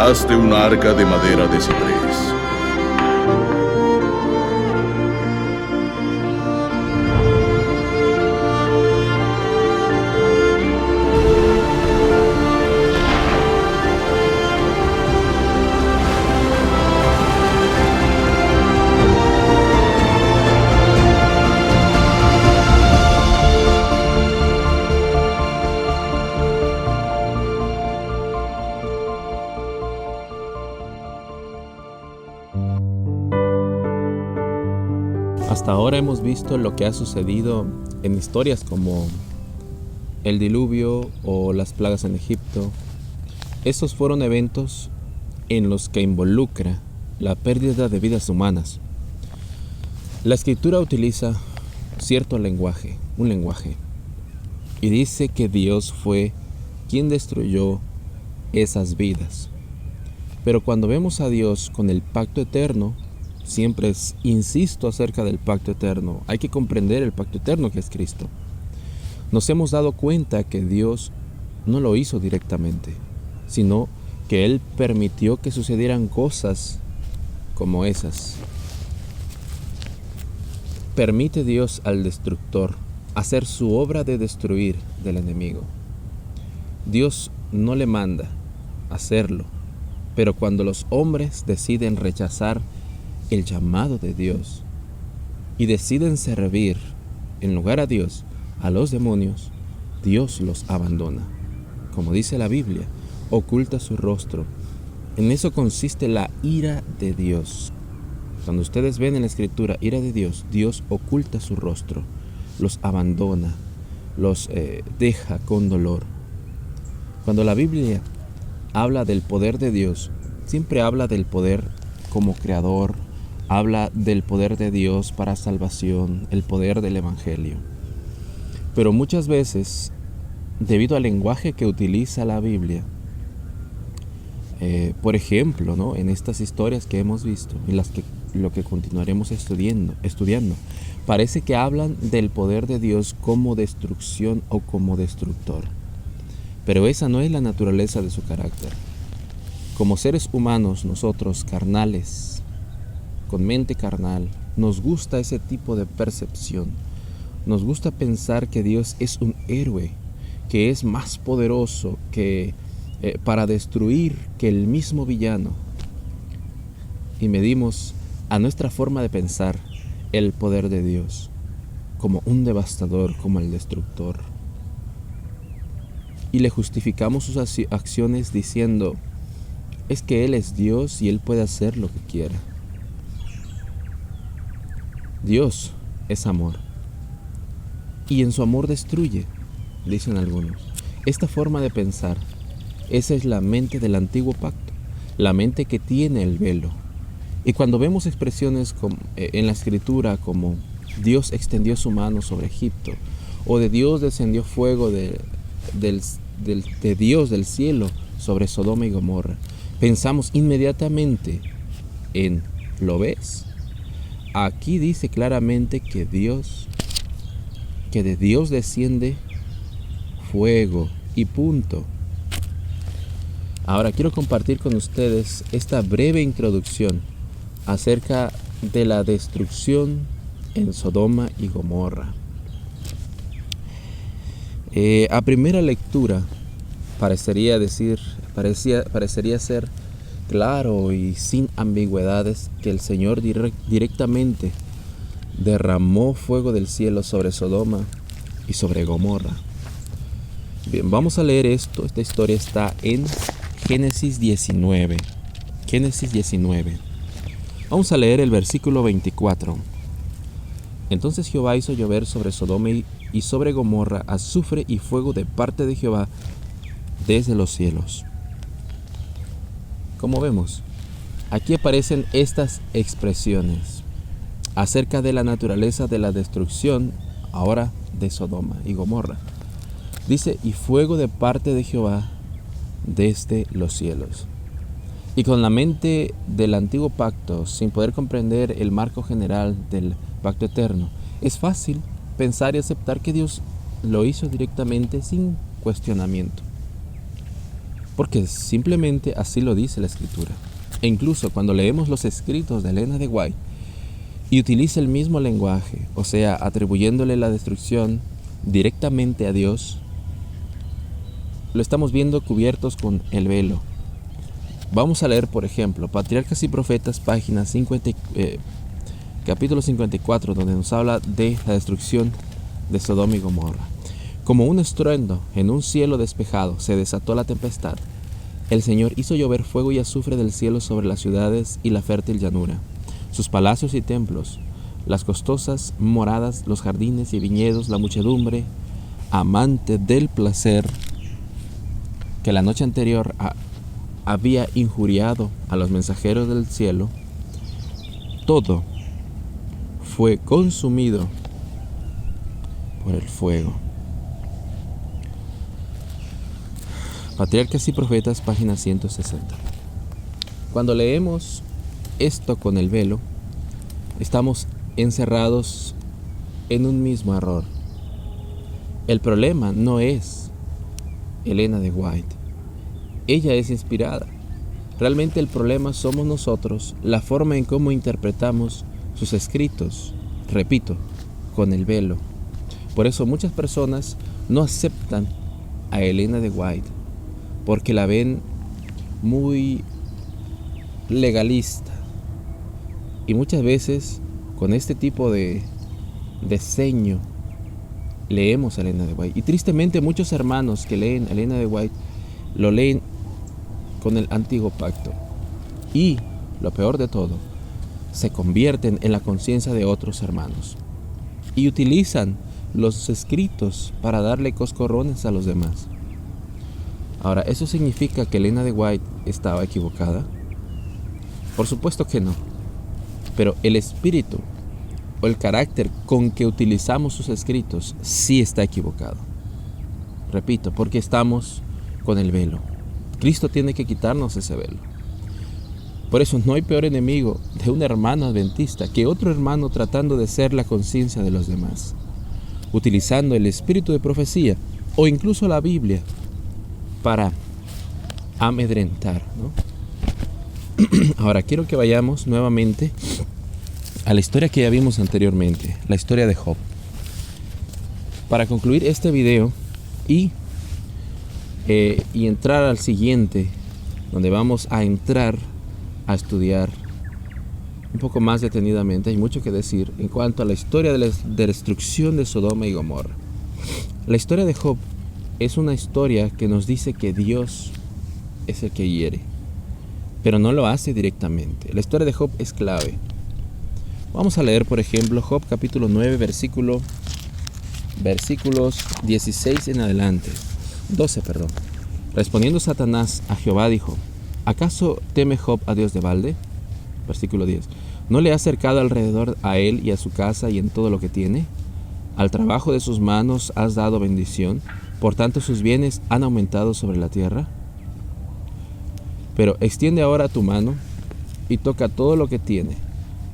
Hazte un arca de madera de ciprés. Hasta ahora hemos visto lo que ha sucedido en historias como el diluvio o las plagas en Egipto. Estos fueron eventos en los que involucra la pérdida de vidas humanas. La Escritura utiliza cierto lenguaje, un lenguaje, y dice que Dios fue quien destruyó esas vidas. Pero cuando vemos a Dios con el pacto eterno, siempre insisto acerca del pacto eterno. Hay que comprender el pacto eterno que es Cristo. Nos hemos dado cuenta que Dios no lo hizo directamente, sino que Él permitió que sucedieran cosas como esas. Permite Dios al destructor hacer su obra de destruir del enemigo. Dios no le manda hacerlo, pero cuando los hombres deciden rechazar el llamado de Dios y deciden servir en lugar a Dios a los demonios, Dios los abandona. Como dice la Biblia, oculta su rostro. En eso consiste la ira de Dios. Cuando ustedes ven en la Escritura ira de Dios, Dios oculta su rostro, los abandona, los deja con dolor. Cuando la Biblia habla del poder de Dios, siempre habla del poder como creador, habla del poder de Dios para salvación, el poder del Evangelio. Pero muchas veces, debido al lenguaje que utiliza la Biblia, por ejemplo, ¿no?, en estas historias que hemos visto, en lo que continuaremos estudiando, parece que hablan del poder de Dios como destrucción o como destructor. Pero esa no es la naturaleza de su carácter. Como seres humanos, nosotros carnales, con mente carnal, nos gusta ese tipo de percepción. Nos gusta pensar que Dios es un héroe, que es más poderoso que para destruir que el mismo villano. Y medimos a nuestra forma de pensar el poder de Dios como un devastador, como el destructor. Y le justificamos sus acciones diciendo, es que Él es Dios y Él puede hacer lo que quiera. Dios es amor, y en su amor destruye, dicen algunos. Esta forma de pensar, esa es la mente del antiguo pacto, la mente que tiene el velo. Y cuando vemos expresiones en la Escritura como Dios extendió su mano sobre Egipto, o de Dios descendió fuego de Dios del cielo sobre Sodoma y Gomorra, pensamos inmediatamente en, ¿lo ves? Aquí dice claramente que de Dios desciende fuego y punto. Ahora quiero compartir con ustedes esta breve introducción acerca de la destrucción en Sodoma y Gomorra. A primera lectura parecería ser claro y sin ambigüedades que el Señor directamente derramó fuego del cielo sobre Sodoma y sobre Gomorra. Bien, vamos a leer esto. Esta historia está en Génesis 19. Génesis 19. Vamos a leer el versículo 24. Entonces Jehová hizo llover sobre Sodoma y sobre Gomorra azufre y fuego de parte de Jehová desde los cielos. Como vemos, aquí aparecen estas expresiones acerca de la naturaleza de la destrucción ahora de Sodoma y Gomorra. Dice, y fuego de parte de Jehová desde los cielos. Y con la mente del antiguo pacto, sin poder comprender el marco general del pacto eterno, es fácil pensar y aceptar que Dios lo hizo directamente sin cuestionamiento. porque simplemente así lo dice la Escritura. E incluso cuando leemos los escritos de Elena de White y utiliza el mismo lenguaje, o sea, atribuyéndole la destrucción directamente a Dios, lo estamos viendo cubiertos con el velo. Vamos a leer, por ejemplo, Patriarcas y Profetas, capítulo 54, donde nos habla de la destrucción de Sodoma y Gomorra. Como un estruendo en un cielo despejado se desató la tempestad. El Señor hizo llover fuego y azufre del cielo sobre las ciudades y la fértil llanura, sus palacios y templos, las costosas moradas, los jardines y viñedos, la muchedumbre, amante del placer, que la noche anterior había injuriado a los mensajeros del cielo. Todo fue consumido por el fuego. Patriarcas y Profetas, página 160. Cuando leemos esto con el velo, estamos encerrados en un mismo error. El problema no es Elena de White. Ella es inspirada. Realmente el problema somos nosotros, la forma en cómo interpretamos sus escritos, repito, con el velo. Por eso muchas personas no aceptan a Elena de White, porque la ven muy legalista. Y muchas veces con este tipo de ceño leemos a Elena de White. Y tristemente muchos hermanos que leen a Elena de White lo leen con el antiguo pacto. Y lo peor de todo, se convierten en la conciencia de otros hermanos. Y utilizan los escritos para darle coscorrones a los demás. Ahora, ¿eso significa que Elena de White estaba equivocada? Por supuesto que no. Pero el espíritu o el carácter con que utilizamos sus escritos sí está equivocado. Repito, porque estamos con el velo. Cristo tiene que quitarnos ese velo. Por eso no hay peor enemigo de un hermano adventista que otro hermano tratando de ser la conciencia de los demás, utilizando el espíritu de profecía o incluso la Biblia para amedrentar, ¿no? Ahora quiero que vayamos nuevamente a la historia que ya vimos anteriormente, la historia de Job. Para concluir este video y entrar al siguiente, donde vamos a entrar a estudiar un poco más detenidamente, hay mucho que decir en cuanto a la historia de la destrucción de Sodoma y Gomorra. La historia de Job es una historia que nos dice que Dios es el que hiere, pero no lo hace directamente. La historia de Job es clave. Vamos a leer, por ejemplo, Job capítulo 9, versículos 16 en adelante. 12, perdón. Respondiendo Satanás a Jehová dijo: ¿acaso teme Job a Dios de balde? Versículo 10. ¿No le ha cercado alrededor a él y a su casa y en todo lo que tiene? Al trabajo de sus manos has dado bendición, por tanto sus bienes han aumentado sobre la tierra. Pero extiende ahora tu mano y toca todo lo que tiene,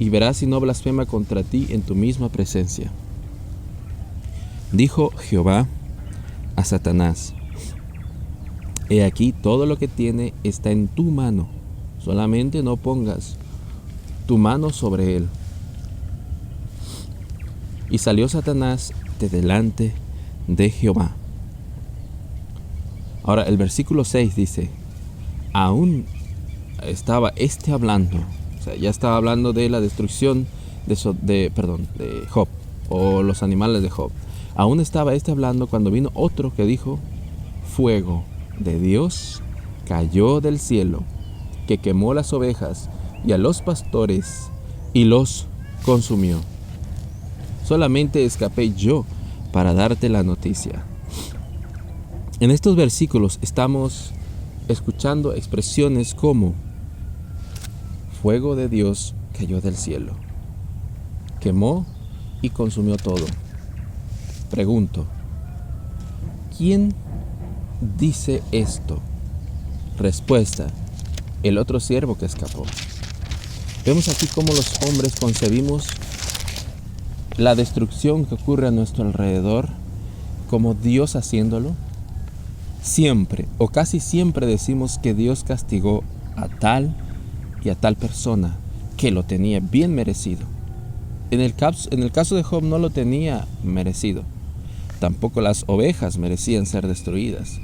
y verás si no blasfema contra ti en tu misma presencia. Dijo Jehová a Satanás: he aquí, todo lo que tiene está en tu mano, solamente no pongas tu mano sobre él. Y salió Satanás de delante de Jehová. Ahora el versículo 6 dice: aún estaba hablando, o sea, ya estaba hablando de la destrucción de Job, o los animales de Job. Aún estaba hablando cuando vino otro que dijo: fuego de Dios cayó del cielo, que quemó las ovejas y a los pastores y los consumió. Solamente escapé yo para darte la noticia. En estos versículos estamos escuchando expresiones como: fuego de Dios cayó del cielo, quemó y consumió todo. Pregunto, ¿quién dice esto? Respuesta: el otro siervo que escapó. Vemos aquí cómo los hombres concebimos la destrucción que ocurre a nuestro alrededor como Dios haciéndolo, Siempre o casi siempre decimos que Dios castigó a tal y a tal persona que lo tenía bien merecido. En el caso de Job no lo tenía merecido. Tampoco las ovejas merecían ser destruidas.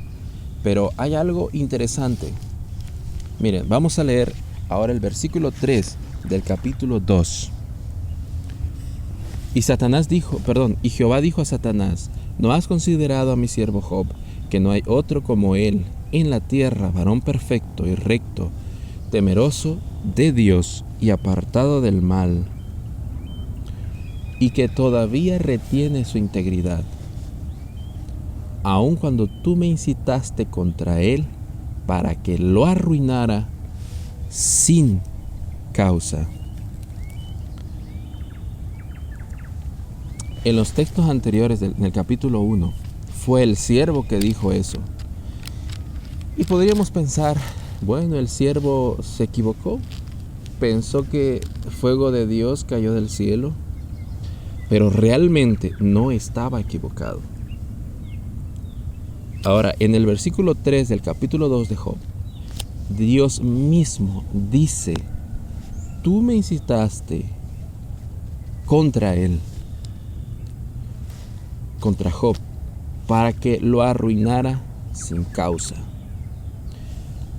Pero hay algo interesante. Miren, vamos a leer ahora el versículo 3 del capítulo 2. Y Jehová dijo a Satanás: ¿No has considerado a mi siervo Job, que no hay otro como él en la tierra, varón perfecto y recto, temeroso de Dios y apartado del mal, y que todavía retiene su integridad, aun cuando tú me incitaste contra él para que lo arruinara sin causa? En los textos anteriores en el capítulo 1 fue el siervo que dijo eso. Y podríamos pensar, bueno, el siervo se equivocó, pensó que fuego de Dios cayó del cielo, pero realmente no estaba equivocado. Ahora, en el versículo 3 del capítulo 2 de Job, Dios mismo dice: tú me incitaste contra él, contra Job, para que lo arruinara sin causa.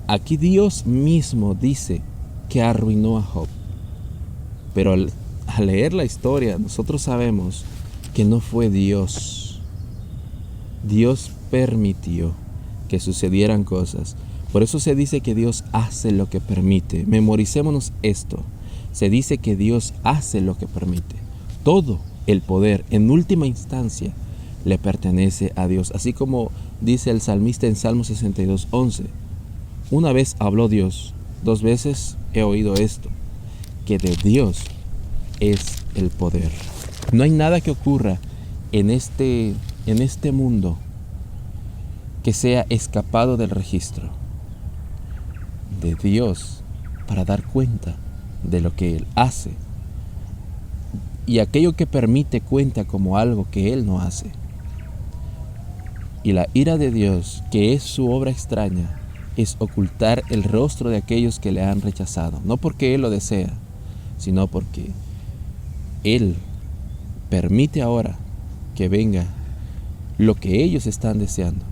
Aquí Dios mismo dice que arruinó a Job. Pero al leer la historia, nosotros sabemos que no fue Dios. Dios permitió que sucedieran cosas. Por eso se dice que Dios hace lo que permite. Memoricémonos esto. Se dice que Dios hace lo que permite. Todo el poder, en última instancia, le pertenece a Dios. Así como dice el salmista en Salmo 62:11. Una vez habló Dios, 2 veces he oído esto, que de Dios es el poder. No hay nada que ocurra en este mundo que sea escapado del registro de Dios para dar cuenta de lo que Él hace. Y aquello que permite cuenta como algo que Él no hace. Y la ira de Dios, que es su obra extraña, es ocultar el rostro de aquellos que le han rechazado. No porque Él lo desea, sino porque Él permite ahora que venga lo que ellos están deseando,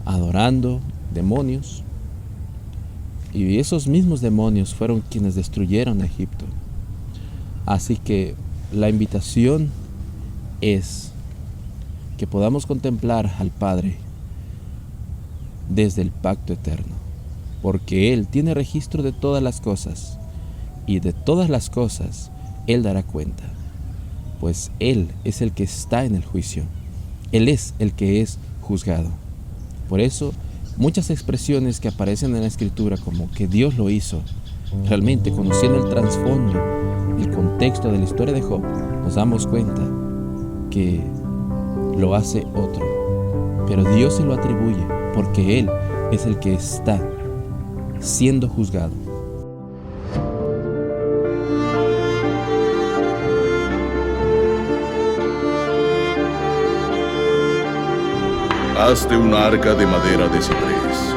adorando demonios. Y esos mismos demonios fueron quienes destruyeron a Egipto. Así que la invitación es que podamos contemplar al Padre desde el pacto eterno, porque Él tiene registro de todas las cosas, y de todas las cosas Él dará cuenta, pues Él es el que está en el juicio, Él es el que es juzgado. Por eso, muchas expresiones que aparecen en la Escritura como que Dios lo hizo, realmente conociendo el trasfondo, el contexto de la historia de Job, nos damos cuenta que lo hace otro, pero Dios se lo atribuye porque Él es el que está siendo juzgado. Hazte una arca de madera de ciprés.